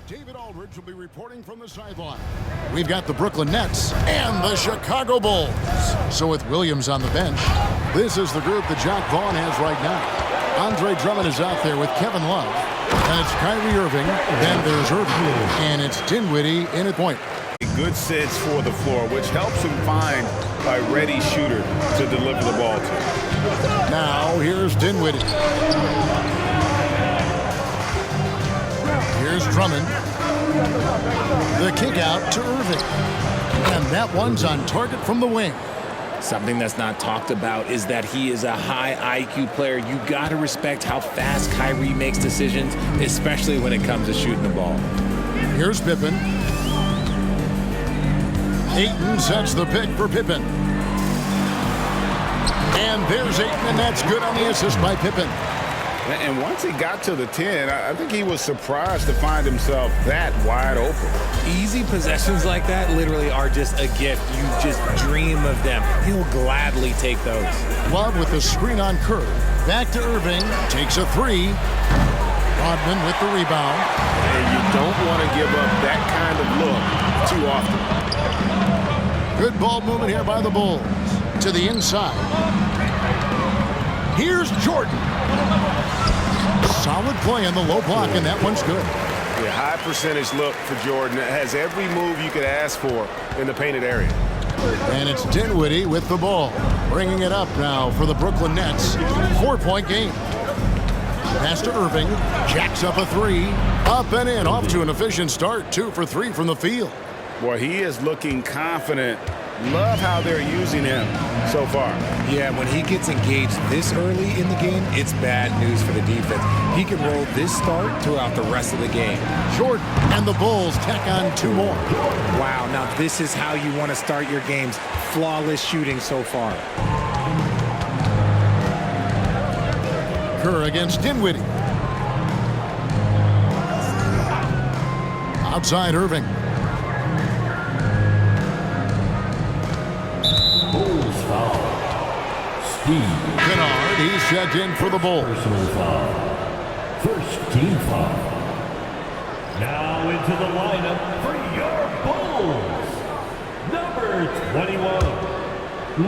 David Aldridge will be reporting from the sideline. We've got the Brooklyn Nets and the Chicago Bulls. So with Williams on the bench, this is the group that Jacque Vaughn has right now. Andre Drummond is out there with Kevin Love. And it's Kyrie Irving. Then there's Irving. And it's Dinwiddie in at point. A good sense for the floor, which helps him find a ready shooter to deliver the ball to. Now here's Dinwiddie. Here's Drummond. The kick out to Irving. And that one's on target from the wing. Something that's not talked about is that he is a high IQ player. You got to respect how fast Kyrie makes decisions, especially when it comes to shooting the ball. Here's Pippen. Ayton sets the pick for Pippen. And there's Ayton, and that's good on the assist by Pippen. And once he got to the 10, I think he was surprised to find himself that wide open. Easy possessions like that literally are just a gift. You just dream of them. He'll gladly take those. Love with the screen on Kerr. Back to Irving. Takes a three. Rodman with the rebound. And you don't want to give up that kind of look too often. Good ball movement here by the Bulls. To the inside. Here's Jordan. Solid play on the low block, and that one's good. Yeah, high percentage look for Jordan. It has every move you could ask for in the painted area. And it's Dinwiddie with the ball. Bringing it up now for the Brooklyn Nets. 4-point game. Pass to Irving. Jacks up a three. Up and in. Off to an efficient start. 2 for 3 from the field. Boy, he is looking confident. Love how they're using him so far. Yeah, when he gets engaged this early in the game, it's bad news for the defense. He can roll this start throughout the rest of the game. Jordan and the Bulls tack on 2 more. Wow, now this is how you want to start your games. Flawless shooting so far. Kerr against Dinwiddie. Outside Irving. Bulls foul. Steve Kennard, he's checked in for the Bulls. Personal foul. First team foul. Now into the lineup for your Bulls. Number 21,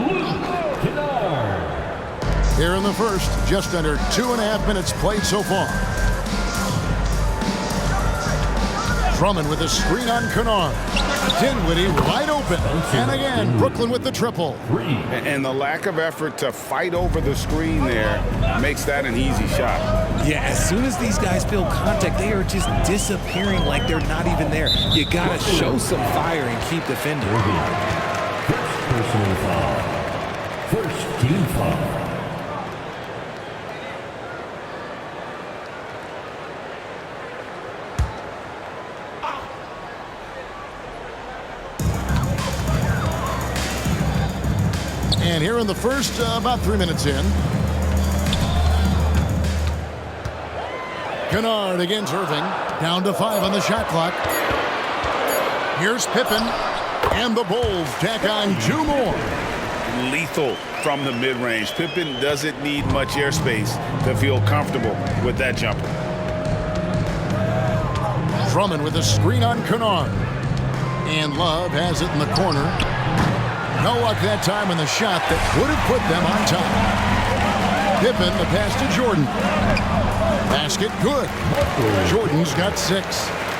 Luke Kennard. Here in the first, just under 2.5 minutes played so far. Drummond with a screen on Kennard. Dinwiddie wide open. And again, Brooklyn with the triple. And the lack of effort to fight over the screen there makes that an easy shot. Yeah, as soon as these guys feel contact, they are just disappearing like they're not even there. You got to show some fire and keep defending. First personal foul. First team foul. And here in the first, about 3 minutes in. Kennard against Irving. Down to 5 on the shot clock. Here's Pippen. And the Bulls tack on 2 more. Lethal from the mid-range. Pippen doesn't need much airspace to feel comfortable with that jumper. Drummond with a screen on Kennard. And Love has it in the corner. No luck that time on the shot that would have put them on top. Pippen, the pass to Jordan. Basket good. Jordan's got 6.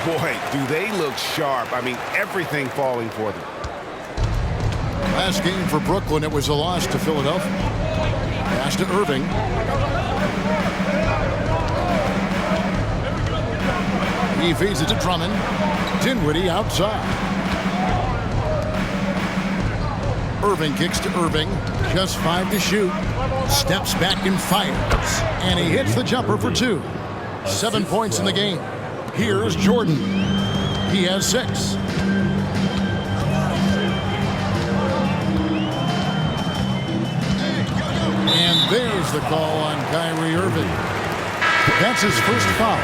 Boy, do they look sharp. I mean, everything falling for them. Last game for Brooklyn, it was a loss to Philadelphia. Pass to Irving. He feeds it to Drummond. Dinwiddie outside. Irving kicks to Irving. Just 5 to shoot. Steps back and fires. And he hits the jumper for 2. 7 points in the game. Here's Jordan. He has 6. And there's the call on Kyrie Irving. That's his first foul.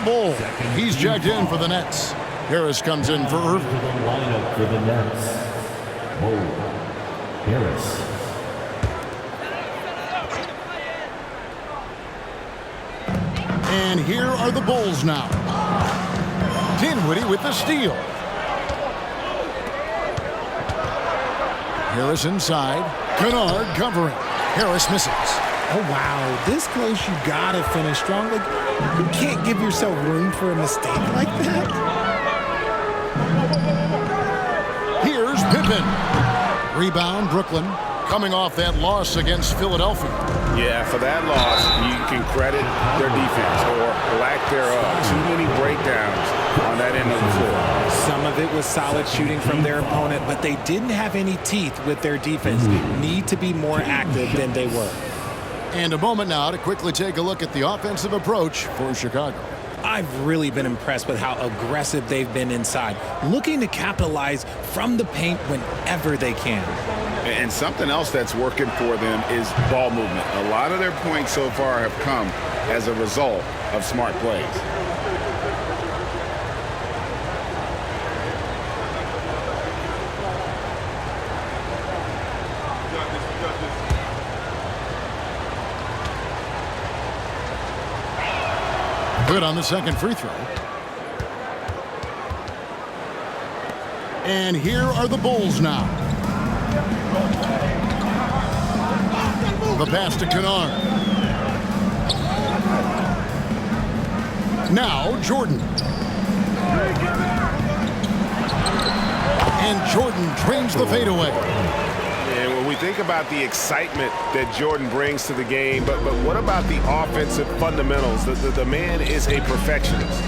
Bull. He's checked in for the Nets. Harris comes in for Irving. To the lineup for the Nets. Harris. And here are the Bulls now. Dinwiddie with the steal. Harris inside. Kennard covering. Harris misses. Oh, wow. This close, you got to finish strong. Like, you can't give yourself room for a mistake like that. Here's Pippen. Rebound, Brooklyn. Coming off that loss against Philadelphia. Yeah, for that loss, you can credit their defense or lack thereof. Too many breakdowns on that end of the floor. Some of it was solid shooting from their opponent, but they didn't have any teeth with their defense. Need to be more active than they were. And a moment now to quickly take a look at the offensive approach for Chicago. I've really been impressed with how aggressive they've been inside, looking to capitalize from the paint whenever they can. And something else that's working for them is ball movement. A lot of their points so far have come as a result of smart plays. Good on the second free throw. And here are the Bulls now. The pass to Kennard. Now Jordan. And Jordan trains the fadeaway. And when we think about the excitement that Jordan brings to the game, but what about the offensive fundamentals? The man is a perfectionist.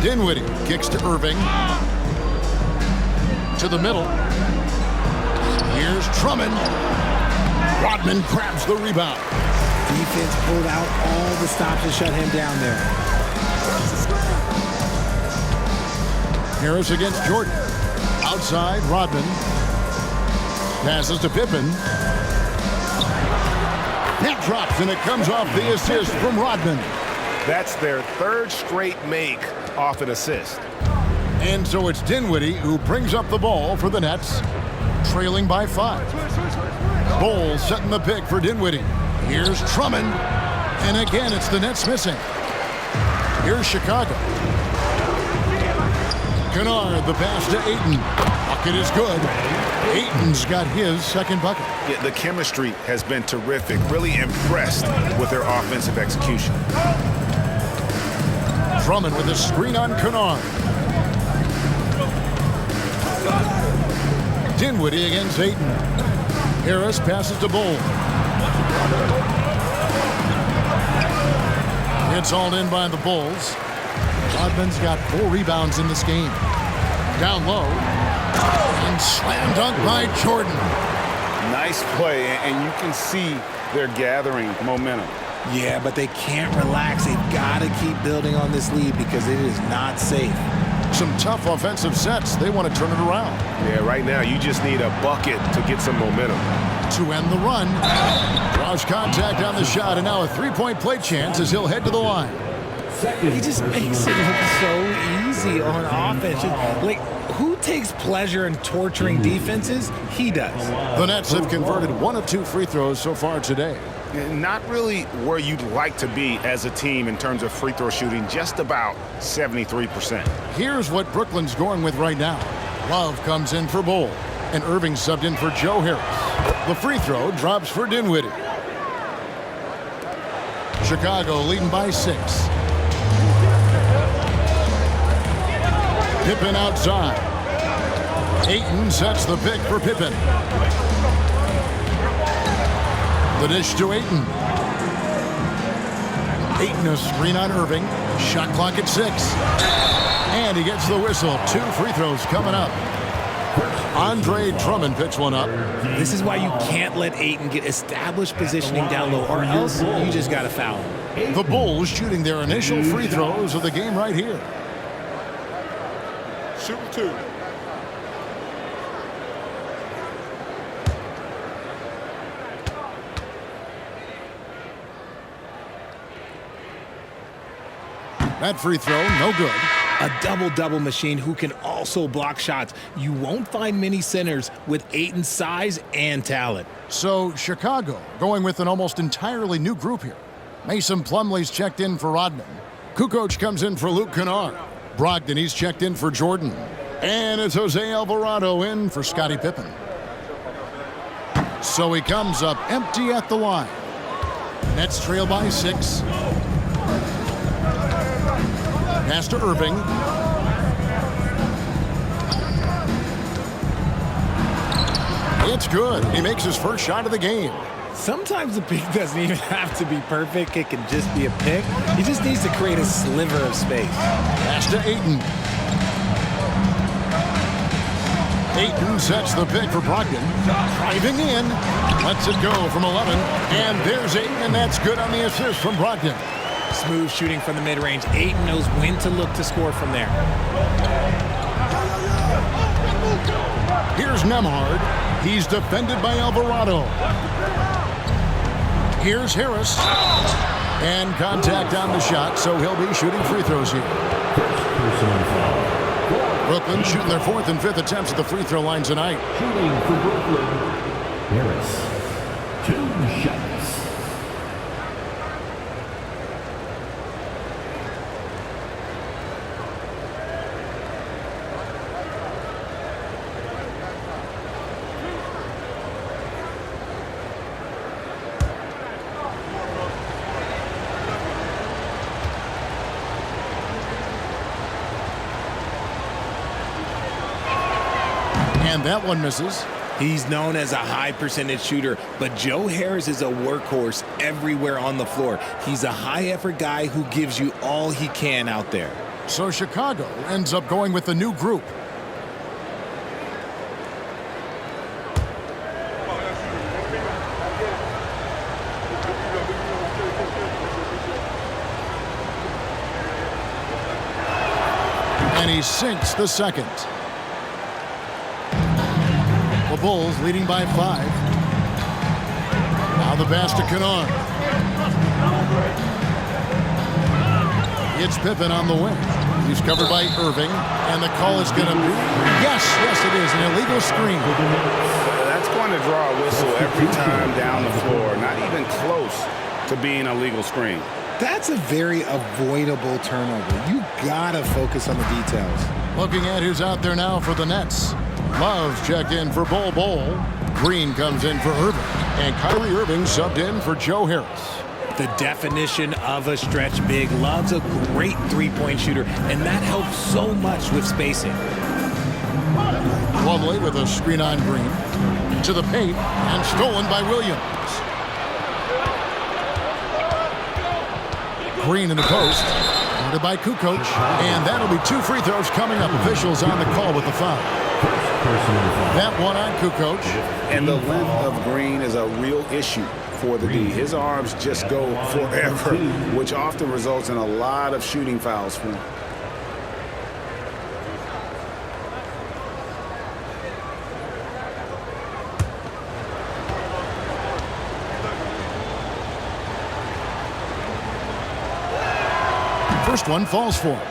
Dinwiddie kicks to Irving. To the middle. Here's Drummond. Rodman grabs the rebound. Defense pulled out all the stops to shut him down there. Harris against Jordan. Outside, Rodman. Passes to Pippen. That drops, and it comes off the assist from Rodman. That's their third straight make off an assist. And so it's Dinwiddie who brings up the ball for the Nets, trailing by 5. Bulls setting the pick for Dinwiddie. Here's Drummond. And again, it's the Nets missing. Here's Chicago. Kennard, the pass to Ayton. Bucket is good. Ayton's got his second bucket. Yeah, the chemistry has been terrific. Really impressed with their offensive execution. Drummond with a screen on Kennard. Dinwiddie against Ayton. Harris passes to Bull. It's hauled in by the Bulls. Rodman's got 4 rebounds in this game. Down low. And slam dunk by Jordan. Nice play, and you can see they're gathering momentum. Yeah, but they can't relax. They've got to keep building on this lead because it is not safe. Some tough offensive sets. They want to turn it around. Yeah, right now you just need a bucket to get some momentum. To end the run. Draws contact on the shot, and now a three-point play chance as he'll head to the line. He just makes it look so easy on offense. Like, who takes pleasure in torturing defenses? He does. The Nets have converted 1 of 2 free throws so far today. Not really where you'd like to be as a team in terms of free throw shooting, just about 73%. Here's what Brooklyn's going with right now. Love comes in for Bull, and Irving subbed in for Joe Harris. The free throw drops for Dinwiddie. Chicago leading by 6. Pippen outside. Ayton sets the pick for Pippen. The dish to Ayton. Ayton a screen on Irving. Shot clock at 6. And he gets the whistle. 2 free throws coming up. Andre Drummond picks one up. This is why you can't let Ayton get established positioning down low, or else you just got to foul him. The Bulls shooting their initial free throws of the game right here. Shoot 2. That free throw, no good. A double-double machine who can also block shots. You won't find many centers with Ayton's size and talent. So Chicago going with an almost entirely new group here. Mason Plumlee's checked in for Rodman. Kukoc comes in for Luke Kennard. Brogdon, he's checked in for Jordan. And it's Jose Alvarado in for Scottie Pippen. So he comes up empty at the line. Nets trail by 6. Pass to Irving. It's good. He makes his first shot of the game. Sometimes the pick doesn't even have to be perfect. It can just be a pick. He just needs to create a sliver of space. Pass to Ayton. Ayton sets the pick for Brogdon. Driving in. Lets it go from 11. And there's Ayton, and that's good on the assist from Brogdon. Smooth shooting from the mid-range. Ayton knows when to look to score from there. Here's Nembhard. He's defended by Alvarado. Here's Harris. And contact on the shot, so he'll be shooting free throws here. Personal foul. Brooklyn shooting their 4th and 5th attempts at the free throw line tonight. Shooting for Brooklyn. Harris. 2 shots. And that one misses. He's known as a high percentage shooter, but Joe Harris is a workhorse everywhere on the floor. He's a high effort guy who gives you all he can out there. So Chicago ends up going with the new group. And he sinks the second. The Bulls leading by 5. Now the pass to Kennard. It's Pippen on the wing. He's covered by Irving. And the call is going to be... Yes, it is. An illegal screen. That's going to draw a whistle every time down the floor. Not even close to being a legal screen. That's a very avoidable turnover. You gotta focus on the details. Looking at who's out there now for the Nets. Love checked in for Bol. Green comes in for Irving. And Kyrie Irving subbed in for Joe Harris. The definition of a stretch big. Love's a great three-point shooter, and that helps so much with spacing. Lovely with a screen on Green. To the paint, and stolen by Williams. Green in the post. Guarded by Kukoc. And that'll be 2 free throws coming up. Officials on the call with the foul. That one on Kukoc. And the length of Green is a real issue for the D. His arms just go forever, which often results in a lot of shooting fouls for him. First one falls for him.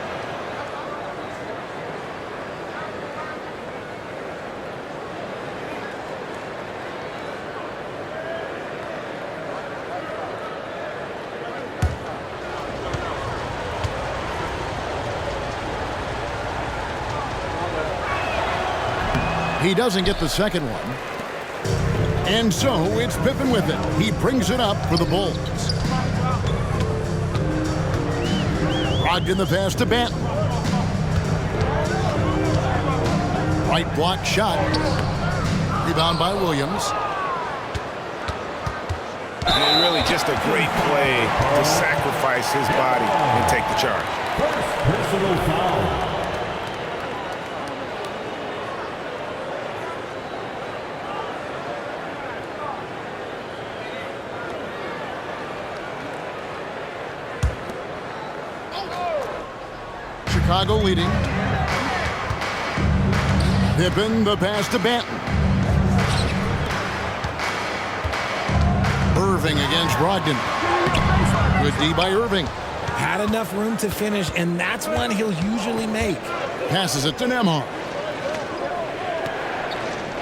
He doesn't get the second one. And so it's Pippen with it. He brings it up for the Bulls. Brogdon the pass to Banton. Right block shot. Rebound by Williams. And really just a great play to sacrifice his body and take the charge. Personal foul. Chicago leading. Pippen the pass to Banton. Irving against Brogdon. Good D by Irving. Had enough room to finish, and that's one he'll usually make. Passes it to Nembhard.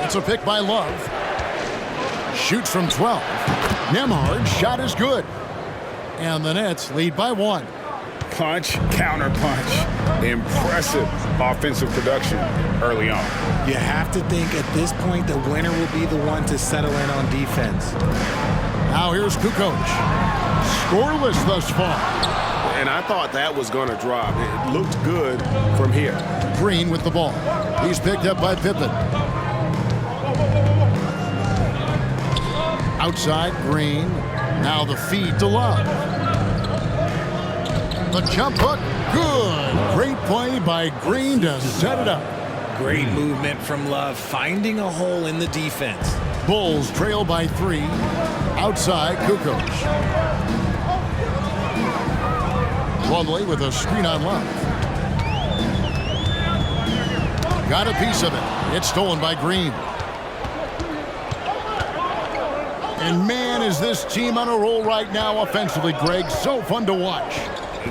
It's a pick by Love. Shoots from 12. Nembhard's shot is good. And the Nets lead by 1. punch, counter punch. Impressive offensive production early on. You have to think at this point the winner will be the one to settle in on defense. Now here's Kukoc. Scoreless thus far. And I thought that was going to drop. It looked good from here. Green with the ball. He's picked up by Pippen. Outside, Green. Now the feed to Love. The jump hook, good. Great play by Green to set it up. Great movement from Love, finding a hole in the defense. Bulls trail by 3. Outside, Kukoc. Plumlee with a screen on Love. Got a piece of it. It's stolen by Green. And man, is this team on a roll right now offensively, Greg. So fun to watch.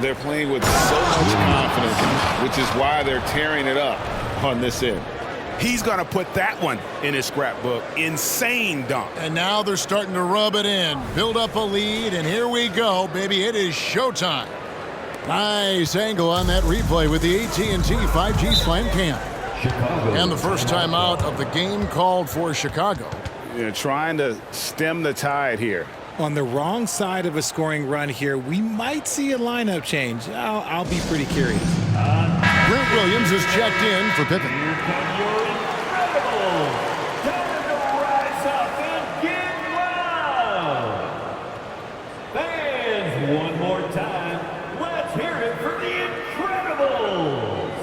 They're playing with so much confidence, which is why they're tearing it up on this end. He's going to put that one in his scrapbook. Insane dunk. And now they're starting to rub it in. Build up a lead, and here we go, baby. It is showtime. Nice angle on that replay with the AT&T 5G Slam Cam. And the first time out of the game called for Chicago. Trying to stem the tide here. On the wrong side of a scoring run here, we might see a lineup change. I'll be pretty curious. Grant Williams is checked in for Pippen. You're incredible. Time to rise up and get loud. Fans, one more time. Let's hear it for the Incredibles.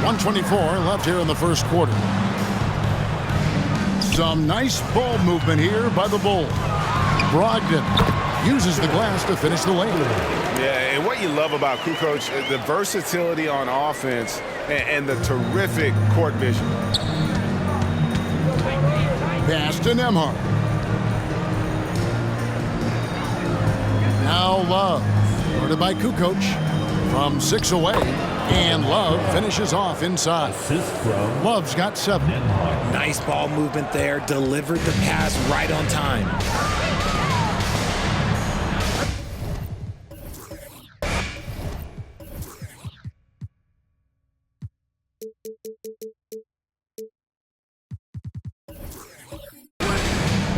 .124 left here in the first quarter. Some nice ball movement here by the Bulls. Brogdon uses the glass to finish the lane. Yeah, and what you love about Kukoc, the versatility on offense and the terrific court vision. Pass to Nembhard. Now Love. Guarded by Kukoc from 6 away. And Love finishes off inside. Assist from Love's got 7. Nice ball movement there. Delivered the pass right on time.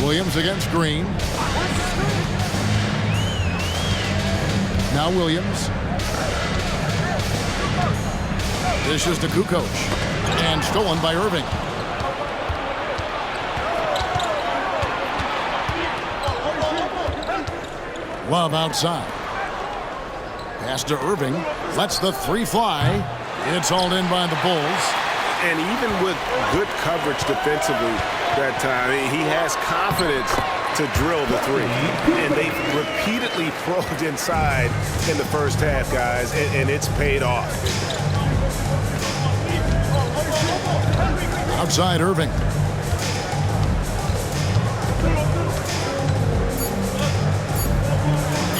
Williams against Green. Now Williams. Dishes to Kukoc. And stolen by Irving. Love outside. Pass to Irving. Lets the 3 fly. It's hauled in by the Bulls. And even with good coverage defensively that time, he has confidence to drill the 3. And they repeatedly probed inside in the first half, guys, and it's paid off. Outside Irving.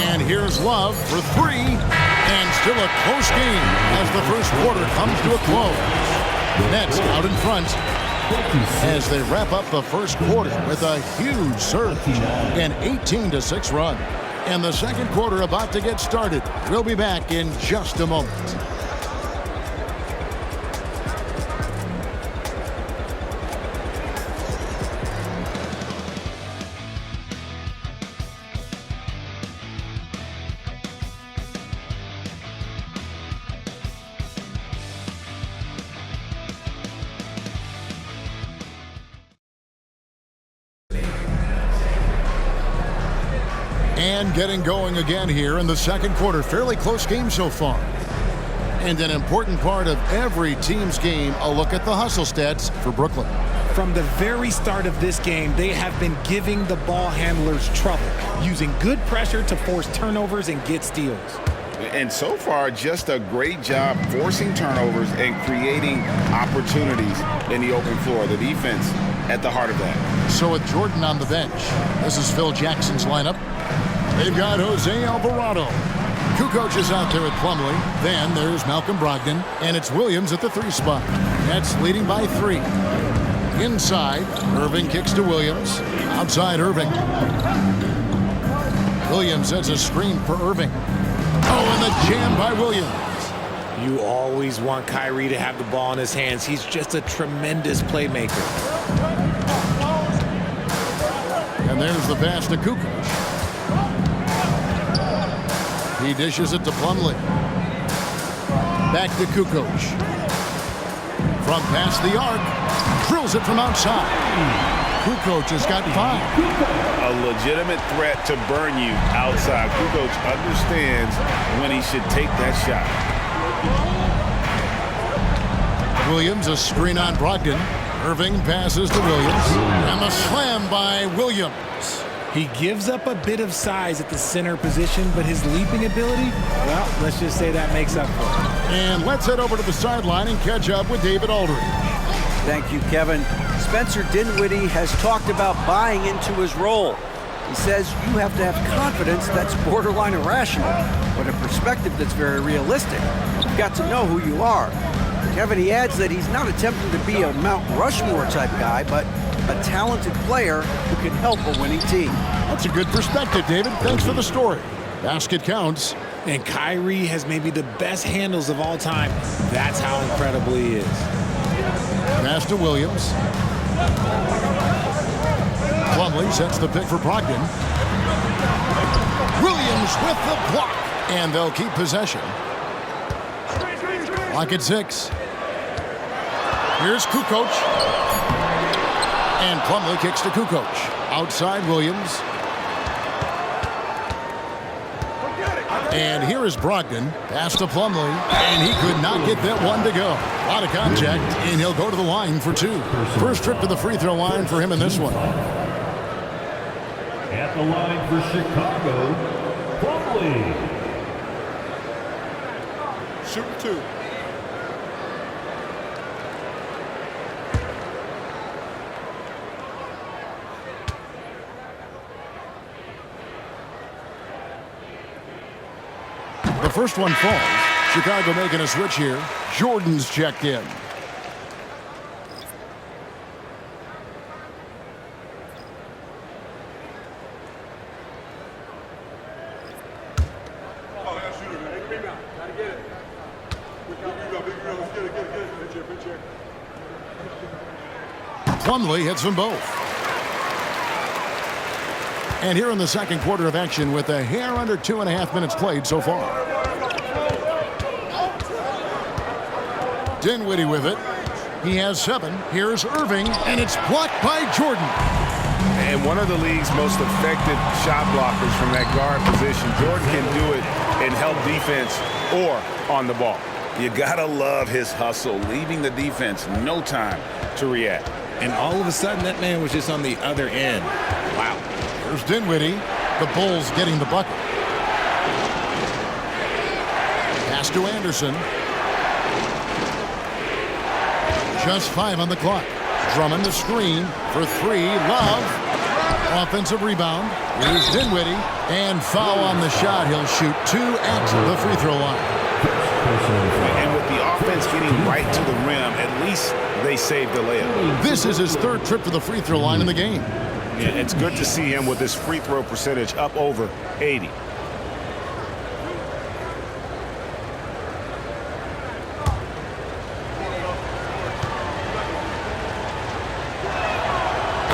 And here's Love for 3. And still a close game as the first quarter comes to a close. Nets out in front as they wrap up the first quarter with a huge surge. An 18-6 run. And the second quarter about to get started. We'll be back in just a moment. And getting going again here in the second quarter. Fairly close game so far. And an important part of every team's game, a look at the hustle stats for Brooklyn. From the very start of this game, they have been giving the ball handlers trouble, using good pressure to force turnovers and get steals. And so far, just a great job forcing turnovers and creating opportunities in the open floor. The defense at the heart of that. So with Jordan on the bench, this is Phil Jackson's lineup. They've got Jose Alvarado, Kukoc is out there at Plumlee. Then there's Malcolm Brogdon, and it's Williams at the 3 spot. Nets leading by 3. Inside, Irving kicks to Williams. Outside, Irving. Williams sets a screen for Irving. Oh, and the jam by Williams. You always want Kyrie to have the ball in his hands. He's just a tremendous playmaker. And there's the pass to Kukoc. He dishes it to Plumlee. Back to Kukoc. From past the arc. Drills it from outside. Kukoc has got 5. A legitimate threat to burn you outside. Kukoc understands when he should take that shot. Williams, a screen on Brogdon. Irving passes to Williams. And the slam by Williams. He gives up a bit of size at the center position, but his leaping ability, well, let's just say that makes up for it. And let's head over to the sideline and catch up with David Aldridge. Thank you, Kevin. Spencer Dinwiddie has talked about buying into his role. He says you have to have confidence that's borderline irrational, but a perspective that's very realistic. You've got to know who you are. Kevin, he adds that he's not attempting to be a Mount Rushmore type guy, but a talented player who can help a winning team. That's a good perspective, David. Thanks for the story. Basket counts. And Kyrie has maybe the best handles of all time. That's how incredible he is. Pass to Williams. Plumlee sets the pick for Brogdon. Williams with the block. And they'll keep possession. Lock at 6. Here's Kukoc. And Plumlee kicks to Kukoc. Outside Williams. And here is Brogdon. Pass to Plumlee. And he could not get that one to go. A lot of contact. And he'll go to the line for 2. First trip to the free throw line for him in this one. At the line for Chicago, Plumlee. Shoot 2. The first one falls. Chicago making a switch here. Jordan's checked in. Plumlee hits them both. And here in the second quarter of action with a hair under 2.5 minutes played so far. Dinwiddie with it. He has 7. Here's Irving, and it's blocked by Jordan. And one of the league's most effective shot blockers from that guard position. Jordan can do it in help defense or on the ball. You gotta love his hustle, leaving the defense no time to react. And all of a sudden, that man was just on the other end. Wow. Here's Dinwiddie. The Bulls getting the bucket. Pass to Anderson. Just 5 on the clock. Drummond the screen for 3. Love. Offensive rebound. Here's Dinwiddie. And foul on the shot. He'll shoot 2 at the free throw line. And with the offense getting right to the rim, at least they saved the layup. This is his 3rd trip to the free throw line in the game. Yeah, it's good to see him with his free throw percentage up over 80.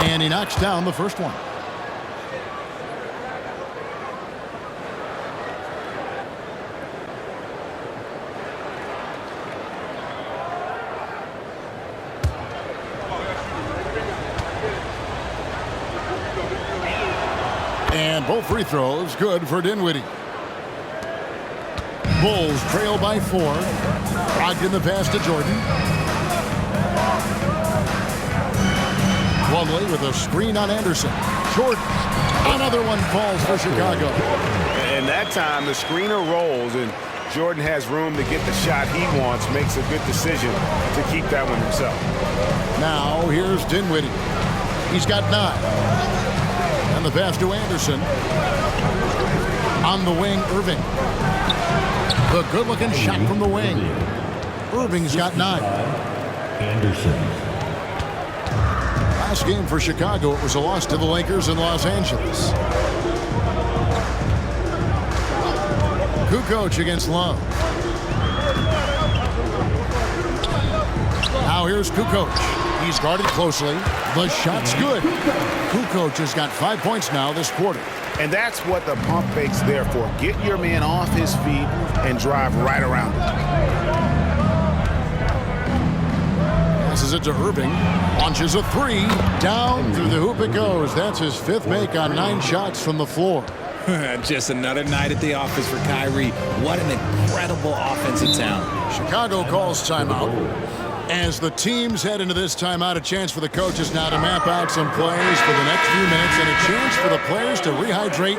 And he knocks down the first one. And both free throws good for Dinwiddie. Bulls trail by 4. Brogdon the pass to Jordan. Plumlee with a screen on Anderson. Jordan. Another one falls for Chicago. And that time the screener rolls and Jordan has room to get the shot he wants, makes a good decision to keep that one himself. Now here's Dinwiddie. He's got 9. And the pass to Anderson. On the wing, Irving. The good-looking shot from the wing. Irving's got 9. Anderson. Last game for Chicago, it was a loss to the Lakers in Los Angeles. Kukoc against Love. Now here's Kukoc. He's guarded closely. The shot's good. Kukoc has got 5 points now this quarter. And that's what the pump fake's there for. Get your man off his feet and drive right around him. Passes it to Irving. Launches a 3. Down through the hoop it goes. That's his 5th make on 9 shots from the floor. Just another night at the office for Kyrie. What an incredible offensive talent. Chicago calls timeout. As the teams head into this timeout, a chance for the coaches now to map out some plays for the next few minutes and a chance for the players to rehydrate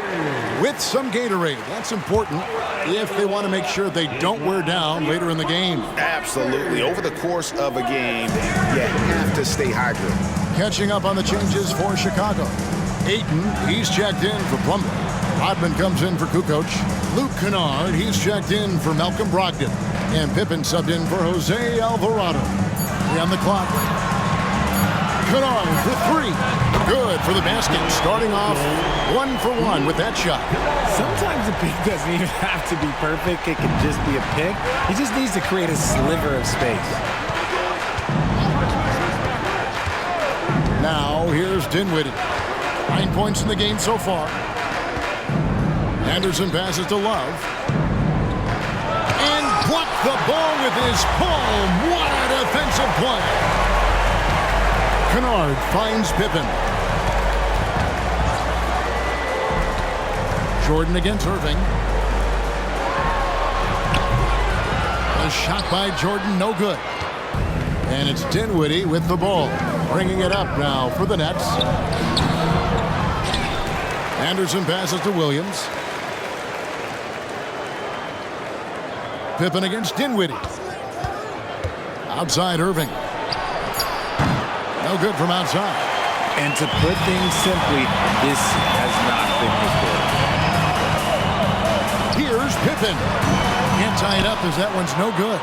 with some Gatorade. That's important if they want to make sure they don't wear down later in the game. Absolutely. Over the course of a game, you have to stay hydrated. Catching up on the changes for Chicago. Ayton, he's checked in for Plumlee. Rodman comes in for Kukoc. Luke Kennard, he's checked in for Malcolm Brogdon. And Pippen subbed in for Jose Alvarado. 3 on the clock. Kennard for 3. Good for the basket. Starting off 1 for 1 with that shot. Sometimes the pick doesn't even have to be perfect. It can just be a pick. He just needs to create a sliver of space. Now here's Dinwiddie. 9 points in the game so far. Anderson passes to Love. And blocked the ball with his palm. What a defensive play. Kennard finds Pippen. Jordan against Irving. A shot by Jordan, no good. And it's Dinwiddie with the ball. Bringing it up now for the Nets. Anderson passes to Williams. Pippen against Dinwiddie. Outside Irving. No good from outside. And to put things simply, this has not been his quarter. Here's Pippen. Can't tie it up as that one's no good.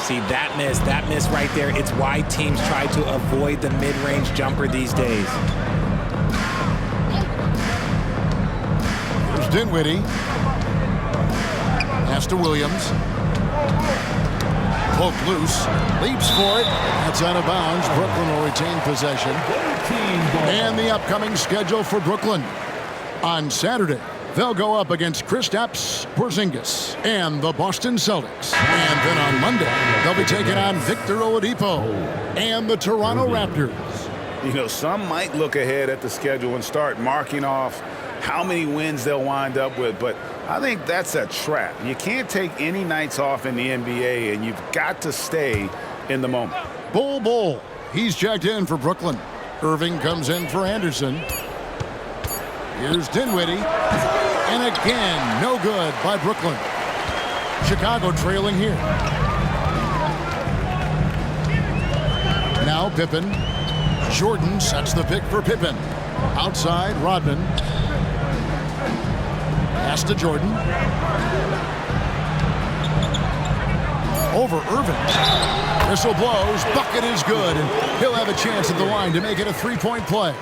See, that miss right there, it's why teams try to avoid the mid-range jumper these days. Here's Dinwiddie. Pass to Williams. Poked loose. Leaps for it. That's out of bounds. Brooklyn will retain possession. And the upcoming schedule for Brooklyn. On Saturday, they'll go up against Kristaps Porzingis and the Boston Celtics. And then on Monday, they'll be taking on Victor Oladipo and the Toronto Raptors. You know, some might look ahead at the schedule and start marking off how many wins they'll wind up with, but I think that's a trap. You can't take any nights off in the NBA, and you've got to stay in the moment. Bull. He's checked in for Brooklyn. Irving comes in for Anderson. Here's Dinwiddie. And again, no good by Brooklyn. Chicago trailing here. Now Pippen. Jordan sets the pick for Pippen. Outside, Rodman. Pass to Jordan. Over Irving. Whistle blows. Bucket is good. And he'll have a chance at the line to make it a 3-point play.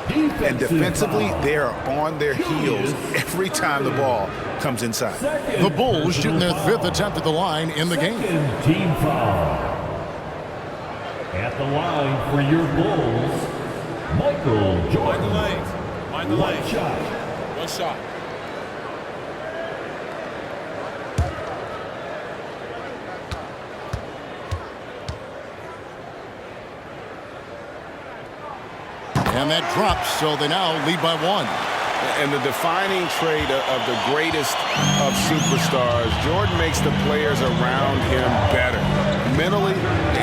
And defensively, they're on their heels every time the ball comes inside. The Bulls shooting their 5th attempt at the line in the game. Team foul. At the line for your Bulls, Michael Jordan. Mind the lane. Shot. One shot. And that drops, so they now lead by 1. And the defining trait of the greatest of superstars, Jordan makes the players around him better, mentally,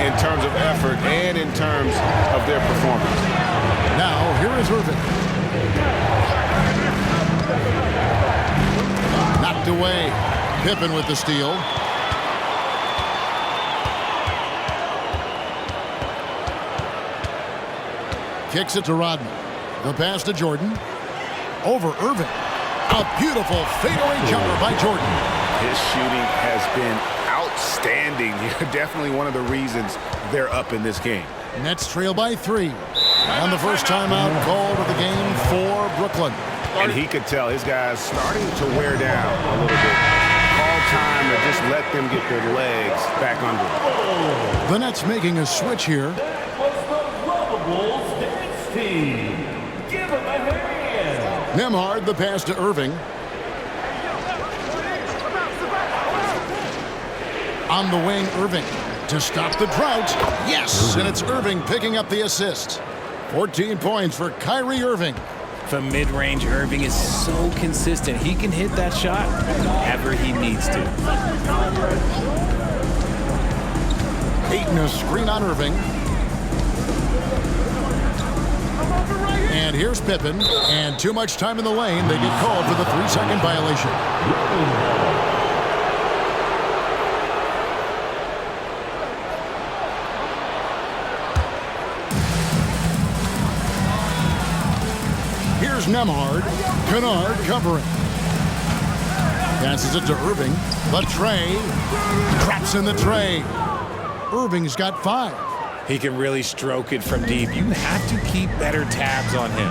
in terms of effort, and in terms of their performance. Now, here is Irving. Knocked away. Pippen with the steal. Kicks it to Rodman. The pass to Jordan. Over Irving. A beautiful fadeaway jumper by Jordan. His shooting has been outstanding. Definitely one of the reasons they're up in this game. Nets trail by 3. And the first timeout called of the game for Brooklyn. And he could tell his guys starting to wear down a little bit. Call time to just let them get their legs back under them. The Nets making a switch here. Give him a hand. Nembhard, the pass to Irving. On the wing, Irving to stop the drought. Yes, and it's Irving picking up the assist. 14 points for Kyrie Irving. From mid-range, Irving is so consistent. He can hit that shot whenever he needs to. Ayton a screen on Irving. And here's Pippen. And too much time in the lane. They get called for the 3-second violation. Here's Nembhard. Kennard covering. Passes it to Irving. The tray. Traps in the tray. Irving's got 5. He can really stroke it from deep. You have to keep better tabs on him.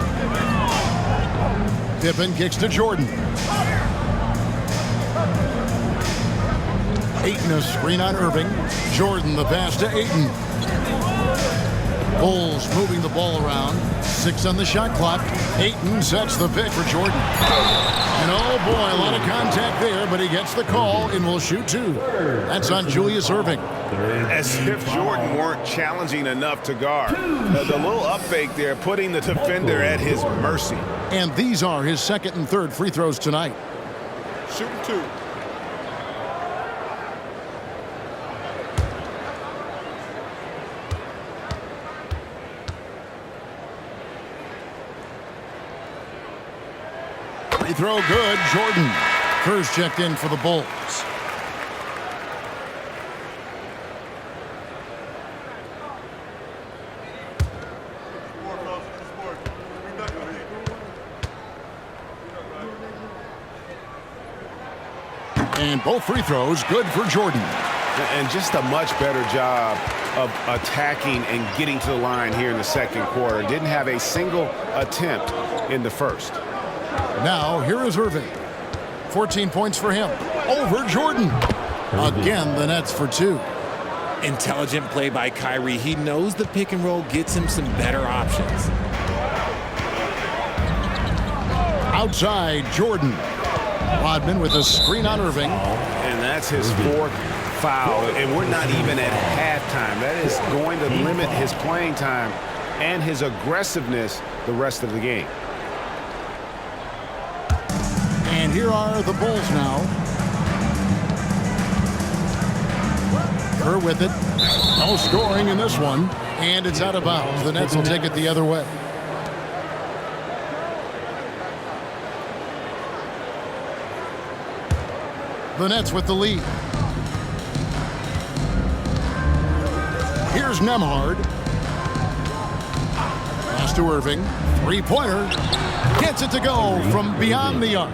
Pippen kicks to Jordan. Ayton a screen on Irving. Jordan the pass to Ayton. Bulls moving the ball around. 6 on the shot clock. Ayton sets the pick for Jordan. And oh boy, a lot of contact there, but he gets the call and will shoot 2. That's on Julius Irving. As if Jordan weren't challenging enough to guard. The little up fake there, putting the defender at his mercy. And these are his second and third free throws tonight. Shooting 2. Free throw good, Jordan. First checked in for the Bulls. And both free throws good for Jordan. And just a much better job of attacking and getting to the line here in the second quarter. Didn't have a single attempt in the first. Now, here is Irving. 14 points for him. Over Jordan. Again, the Nets for 2. Intelligent play by Kyrie. He knows the pick and roll gets him some better options. Outside, Jordan. Rodman with a screen on Irving. And that's his 4th foul. And we're not even at halftime. That is going to limit his playing time and his aggressiveness the rest of the game. And here are the Bulls now. Kerr with it. No scoring in this one. And it's out of bounds. The Nets will take it the other way. The Nets with the lead. Here's Nembhard. Pass to Irving. 3-pointer. Gets it to go from beyond the arc.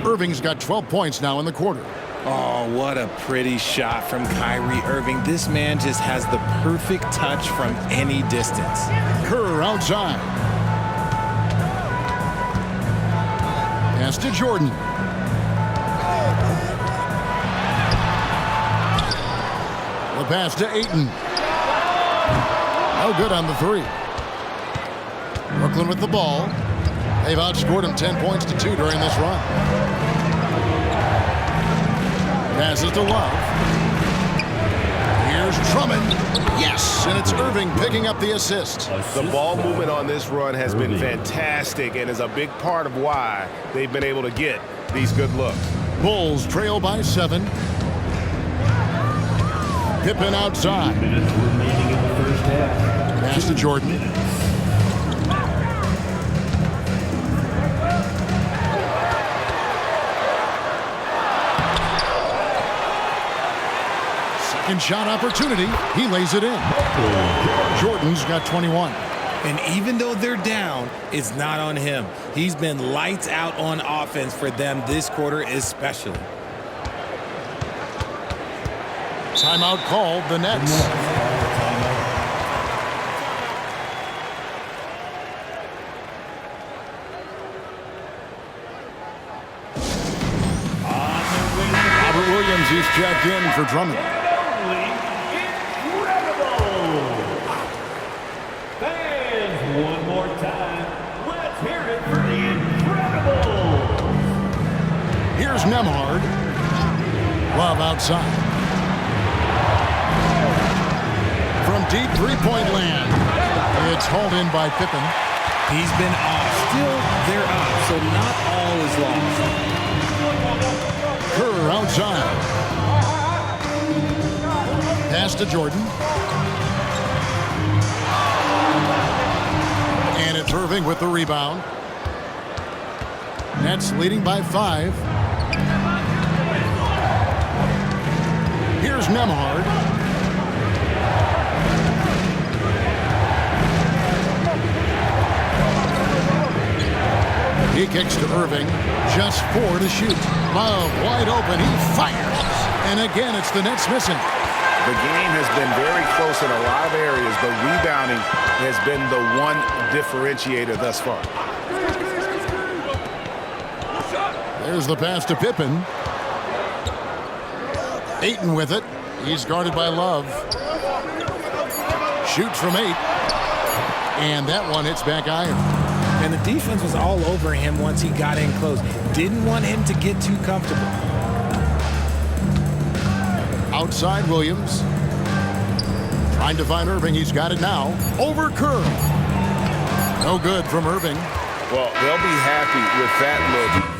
Irving's got 12 points now in the quarter. Oh, what a pretty shot from Kyrie Irving. This man just has the perfect touch from any distance. Kerr outside. Pass to Jordan. The pass to Ayton. No good on the 3. Brooklyn with the ball. They've outscored him 10 points to 2 during this run. Passes to Love. Here's Drummond. Yes, and it's Irving picking up the assist. The ball movement on this run has been fantastic and is a big part of why they've been able to get these good looks. Bulls trail by 7. Pippen outside. Pass to Jordan. Second shot opportunity. He lays it in. Jordan's got 21. And even though they're down, it's not on him. He's been lights out on offense for them this quarter especially. Timeout called, the Nets. Robert Williams is checked in for Drummond. Fans, one more time, let's hear it for the Incredibles. Here's Nembhard. Love outside. From deep three-point land. It's hauled in by Pippen. He's been off. Still, they're up, so not all is lost. Kerr outside. Pass to Jordan. And it's Irving with the rebound. Nets leading by 5. Here's Nembhard. He kicks to Irving. Just 4 to shoot. Love wide open. He fires. And again, it's the Nets missing. The game has been very close in a lot of areas, but rebounding has been the one differentiator thus far. There's the pass to Pippen. Ayton with it. He's guarded by Love. Shoots from 8. And that one hits back iron. And the defense was all over him once he got in close. Didn't want him to get too comfortable. Outside Williams. Trying to find Irving. He's got it now. Over Kerr. No good from Irving. Well, they'll be happy with that look.